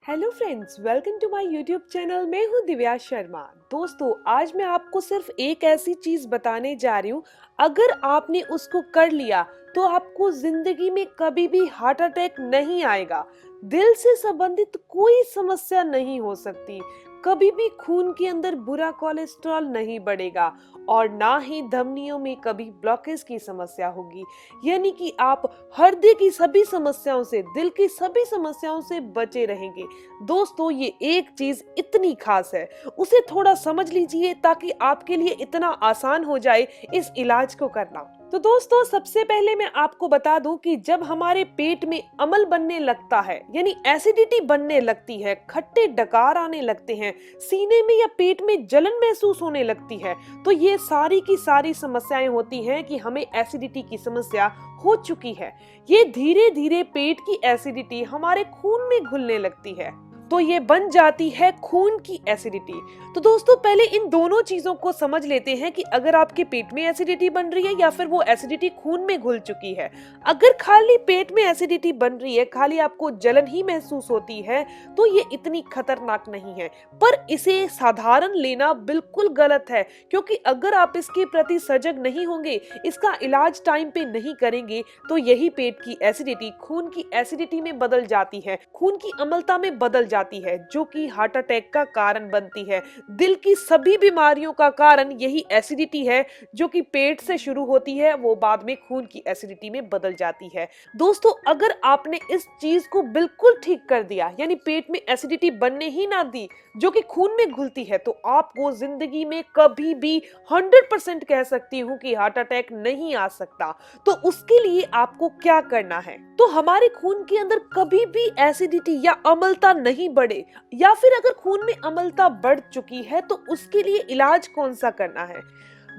Hello friends, welcome to my YouTube channel. मैं हूं दिव्या शर्मा। दोस्तों, आज मैं आपको सिर्फ एक ऐसी चीज बताने जा रही हूँ, अगर आपने उसको कर लिया तो आपको जिंदगी में कभी भी हार्ट अटैक नहीं आएगा। दिल से संबंधित कोई समस्या नहीं हो सकती, कभी भी खून के अंदर बुरा कोलेस्ट्रॉल नहीं बढ़ेगा और ना ही धमनियों में कभी ब्लॉकेज की समस्या होगी। यानी कि आप हृदय की सभी समस्याओं से, दिल की सभी समस्याओं से बचे रहेंगे। दोस्तों, ये एक चीज इतनी खास है, उसे थोड़ा समझ लीजिए ताकि आपके लिए इतना आसान हो जाए इस इलाज को करना। तो दोस्तों, सबसे पहले मैं आपको बता दूं कि जब हमारे पेट में अम्ल बनने लगता है, यानी एसिडिटी बनने लगती है, खट्टे डकार आने लगते हैं, सीने में या पेट में जलन महसूस होने लगती है, तो ये सारी की सारी समस्याएं होती हैं कि हमें एसिडिटी की समस्या हो चुकी है। ये धीरे धीरे पेट की एसिडिटी हमारे खून में घुलने लगती है, तो ये बन जाती है खून की एसिडिटी। तो दोस्तों, पहले इन दोनों चीजों को समझ लेते हैं कि अगर आपके पेट में एसिडिटी बन रही है या फिर वो एसिडिटी खून में घुल चुकी है। अगर खाली पेट में एसिडिटी बन रही है, खाली आपको जलन ही महसूस होती है, तो ये इतनी खतरनाक नहीं है, पर इसे साधारण लेना बिल्कुल गलत है, क्योंकि अगर आप इसके प्रति सजग नहीं होंगे, इसका इलाज टाइम पे नहीं करेंगे, तो यही पेट की एसिडिटी खून की एसिडिटी में बदल जाती है, खून की अम्लता में बदल जाती है, जो कि हार्ट अटैक का कारण बनती है। दिल की सभी बीमारियों का कारण यही एसिडिटी है, जो कि पेट से शुरू होती है, वो बाद में खून की एसिडिटी में बदल जाती है। दोस्तों, अगर आपने इस चीज को बिल्कुल ठीक कर दिया, यानी पेट में एसिडिटी बनने ही ना दी, जो कि खून में घुलती है, तो आपको जिंदगी में कभी भी 100% कह सकती हूँ कि हार्ट अटैक नहीं आ सकता। तो उसके लिए आपको क्या करना है? तो हमारे खून के अंदर कभी भी एसिडिटी या अम्लता नहीं बढ़े, या फिर अगर खून में अम्लता बढ़ चुकी है, तो उसके लिए इलाज कौन सा करना है?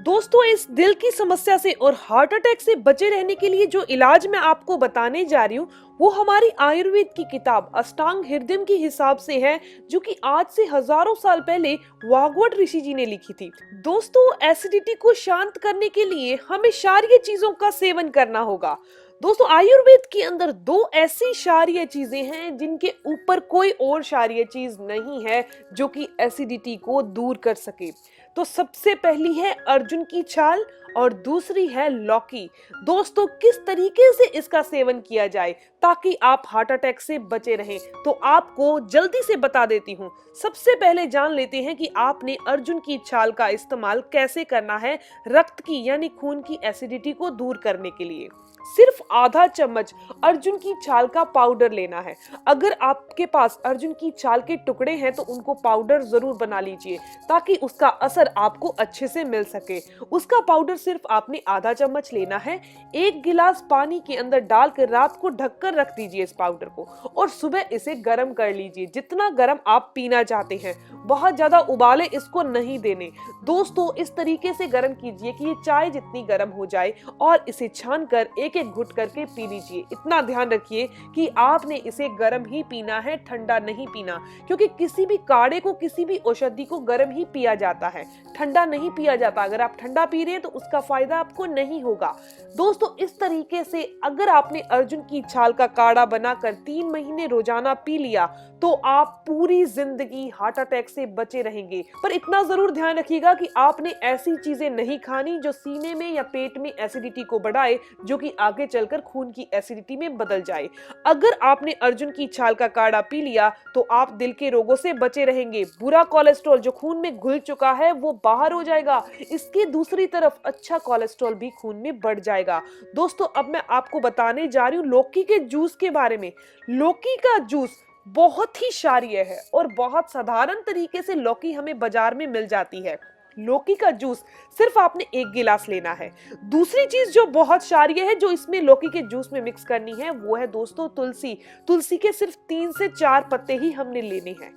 दोस्तों, इस दिल की समस्या से और हार्ट अटैक से बचे रहने के लिए जो इलाज मैं आपको बताने जा रही हूँ, वो हमारी आयुर्वेद की किताब अष्टांग हृदय के हिसाब से है, जो कि आज से हजारों साल पहले वाग्वट ऋषि जी ने लिखी थी। दोस्तों, एसिडिटी को शांत करने के लिए हमें क्षारीय चीजों का सेवन करना होगा। दोस्तों, आयुर्वेद के अंदर दो ऐसी क्षारीय चीजें हैं जिनके ऊपर कोई और क्षारीय चीज नहीं है जो कि एसिडिटी को दूर कर सके। तो सबसे पहली है अर्जुन की छाल और दूसरी है लौकी। दोस्तों, किस तरीके से इसका सेवन किया जाए ताकि आप हार्ट अटैक से बचे रहें, तो आपको जल्दी से बता देती हूँ। सबसे पहले जान लेते हैं कि आपने अर्जुन की छाल का इस्तेमाल कैसे करना है रक्त की, यानी खून की एसिडिटी को दूर करने के लिए। सिर्फ आधा चम्मच अर्जुन की छाल का पाउडर लेना है। अगर आपके पास अर्जुन की छाल के टुकड़े हैं तो उनको पाउडर जरूर बना लीजिए, ताकि उसका असर आपको अच्छे से मिल सके। उसका पाउडर सिर्फ आपने आधा चम्मच लेना है। 1 गिलास पानी के अंदर डालकर रात को ढककर रख दीजिए इस पाउडर को, और सुबह इसे गर्म कर लीजिए, जितना गर्म आप पीना चाहते हैं। बहुत ज्यादा उबाले इसको नहीं देने। दोस्तों, इस तरीके से गर्म कीजिए कि ये चाय जितनी गर्म हो जाए, और इसे छानकर एक एक घुट करके पी लीजिए। इतना ध्यान रखिए कि आपने इसे गर्म ही पीना है, ठंडा नहीं पीना, क्योंकि किसी भी काढ़े को, किसी भी औषधि को गर्म ही पिया जाता है, ठंडा नहीं पिया जाता। अगर आप ठंडा पी रहे हैं तो उसका फायदा आपको नहीं होगा। दोस्तों, इस तरीके से अगर आपने अर्जुन की छाल का काढ़ा बनाकर 3 महीने रोजाना पी लिया, तो आप पूरी जिंदगी हार्ट अटैक से बचे रहेंगे। पर इतना जरूर ध्यान रखिएगा कि आपने ऐसी चीजें नहीं खानी जो सीने में या पेट में एसिडिटी को बढ़ाए, जो कि आगे चलकर खून की एसिडिटी में बदल जाए। अगर आपने अर्जुन की छाल का काढ़ा पी लिया, तो आप दिल के रोगों से बचे रहेंगे। बुरा कोलेस्ट्रॉल जो खून में घुल चुका है वो बाहर हो जाएगा। इसके दूसरी तरफ अच्छा कोलेस्ट्रॉल भी खून में बढ़ जाएगा। दोस्तों, अब मैं आपको बताने जा रही हूँ लौकी के जूस के बारे में। लौकी का जूस बहुत ही क्षारीय है और बहुत साधारण तरीके से लौकी हमें बाजार में मिल जाती है। लौकी का जूस सिर्फ आपने 1 गिलास लेना है। दूसरी चीज जो बहुत क्षारीय है, जो इसमें लौकी के जूस में मिक्स करनी है, वो है दोस्तों तुलसी। तुलसी के सिर्फ 3 से 4 पत्ते ही हमने लेने हैं।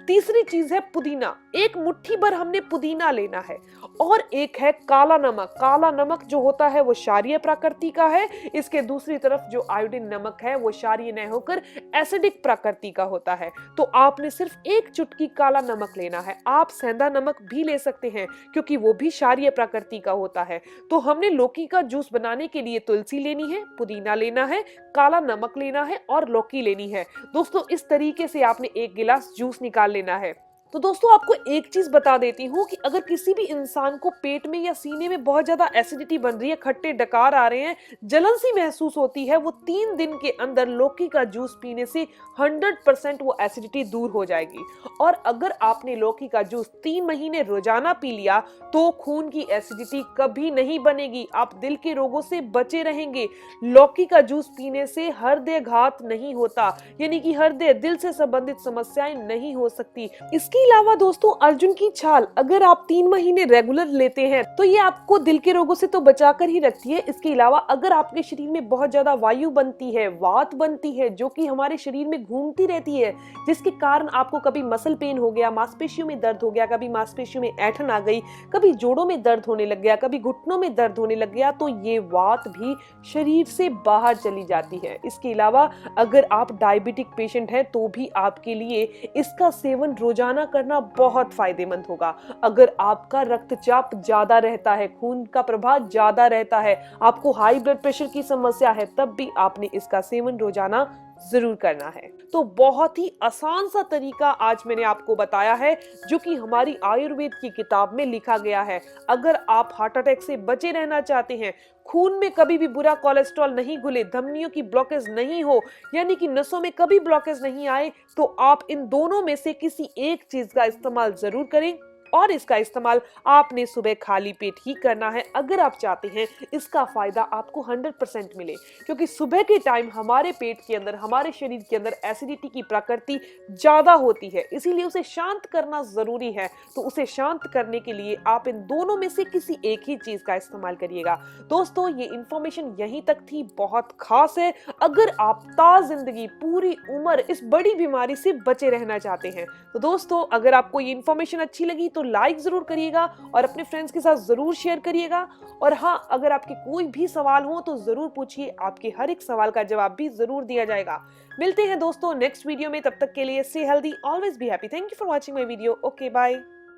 तीसरी चीज है पुदीना। 1 मुट्ठी भर हमने पुदीना लेना है। और एक है काला नमक। काला नमक जो होता है वो क्षारीय प्रकृति का है, इसके दूसरी तरफ जो आयोडीन नमक है वो क्षारीय नहीं होकर एसिडिक प्रकृति का होता है। तो आपने सिर्फ एक चुटकी काला नमक लेना है। आप सेंधा नमक भी ले सकते हैं क्योंकि वो भी क्षारीय प्रकृति का होता है। तो हमने लौकी का जूस बनाने के लिए तुलसी लेनी है, पुदीना लेना है, काला नमक लेना है और लौकी लेनी है। दोस्तों इस तरीके से आपने एक गिलास जूस निकाल लेना है। तो दोस्तों आपको एक चीज बता देती हूँ कि अगर किसी भी इंसान को पेट में या सीने में बहुत ज्यादा एसिडिटी बन रही है, खट्टे डकार आ रहे हैं, जलन सी महसूस होती है, वो 3 दिन के अंदर लौकी का जूस पीने से 100% वो एसिडिटी दूर हो जाएगी। और अगर आपने लौकी का जूस 3 महीने रोजाना पी लिया तो खून की एसिडिटी कभी नहीं बनेगी, आप दिल के रोगों से बचे रहेंगे। लौकी का जूस पीने से हृदयघात नहीं होता, यानी कि हृदय दिल से संबंधित समस्याएं नहीं हो सकती। इसके अलावा दोस्तों अर्जुन की छाल अगर आप 3 महीने रेगुलर लेते हैं तो ये आपको दिल के रोगों से तो बचाकर ही रखती है। इसके अलावा अगर आपके शरीर में बहुत ज्यादा वायु बनती है, वात बनती है, जो कि हमारे शरीर में घूमती रहती है, जिसके कारण आपको कभी मसल पेन हो गया, मांसपेशियों में दर्द हो गया, कभी मांसपेशियों में ऐंठन आ गई, कभी जोड़ों में दर्द होने लग गया, कभी घुटनों में दर्द होने लग गया, तो ये वात भी शरीर से बाहर चली जाती है। इसके अलावा अगर आप डायबिटिक पेशेंट हैं तो भी आपके लिए इसका सेवन रोजाना करना बहुत फायदेमंद होगा। अगर आपका रक्तचाप ज्यादा रहता है, खून का प्रवाह ज्यादा रहता है, आपको हाई ब्लड प्रेशर की समस्या है, तब भी आपने इसका सेवन रोजाना जरूर करना है। तो बहुत ही आसान सा तरीका आज मैंने आपको बताया है जो कि हमारी आयुर्वेद की किताब में लिखा गया है। अगर आप हार्ट अटैक से बचे रहना चाहते हैं, खून में कभी भी बुरा कोलेस्ट्रॉल नहीं घुले, धमनियों की ब्लॉकेज नहीं हो, यानी कि नसों में कभी ब्लॉकेज नहीं आए, तो आप इन दोनों में से किसी एक चीज का इस्तेमाल जरूर करें। और इसका इस्तेमाल आपने सुबह खाली पेट ही करना है अगर आप चाहते हैं इसका फायदा आपको 100% मिले। क्योंकि सुबह के टाइम हमारे पेट के अंदर, हमारे शरीर के अंदर एसिडिटी की प्रकृति ज्यादा होती है, इसीलिए उसे शांत करना जरूरी है। तो उसे शांत करने के लिए आप इन दोनों में से किसी एक ही चीज का इस्तेमाल करिएगा। दोस्तों ये इंफॉर्मेशन यहीं तक थी, बहुत खास है। अगर आप जिंदगी पूरी उम्र इस बड़ी बीमारी से बचे रहना चाहते हैं तो दोस्तों अगर आपको ये इंफॉर्मेशन अच्छी लगी तो लाइक जरूर करिएगा और अपने फ्रेंड्स के साथ जरूर शेयर करिएगा। और हाँ, अगर आपके कोई भी सवाल हो तो जरूर पूछिए, आपके हर एक सवाल का जवाब भी जरूर दिया जाएगा। मिलते हैं दोस्तों नेक्स्ट वीडियो में, तब तक के लिए stay healthy, always be happy. Thank you for watching my video. Okay bye.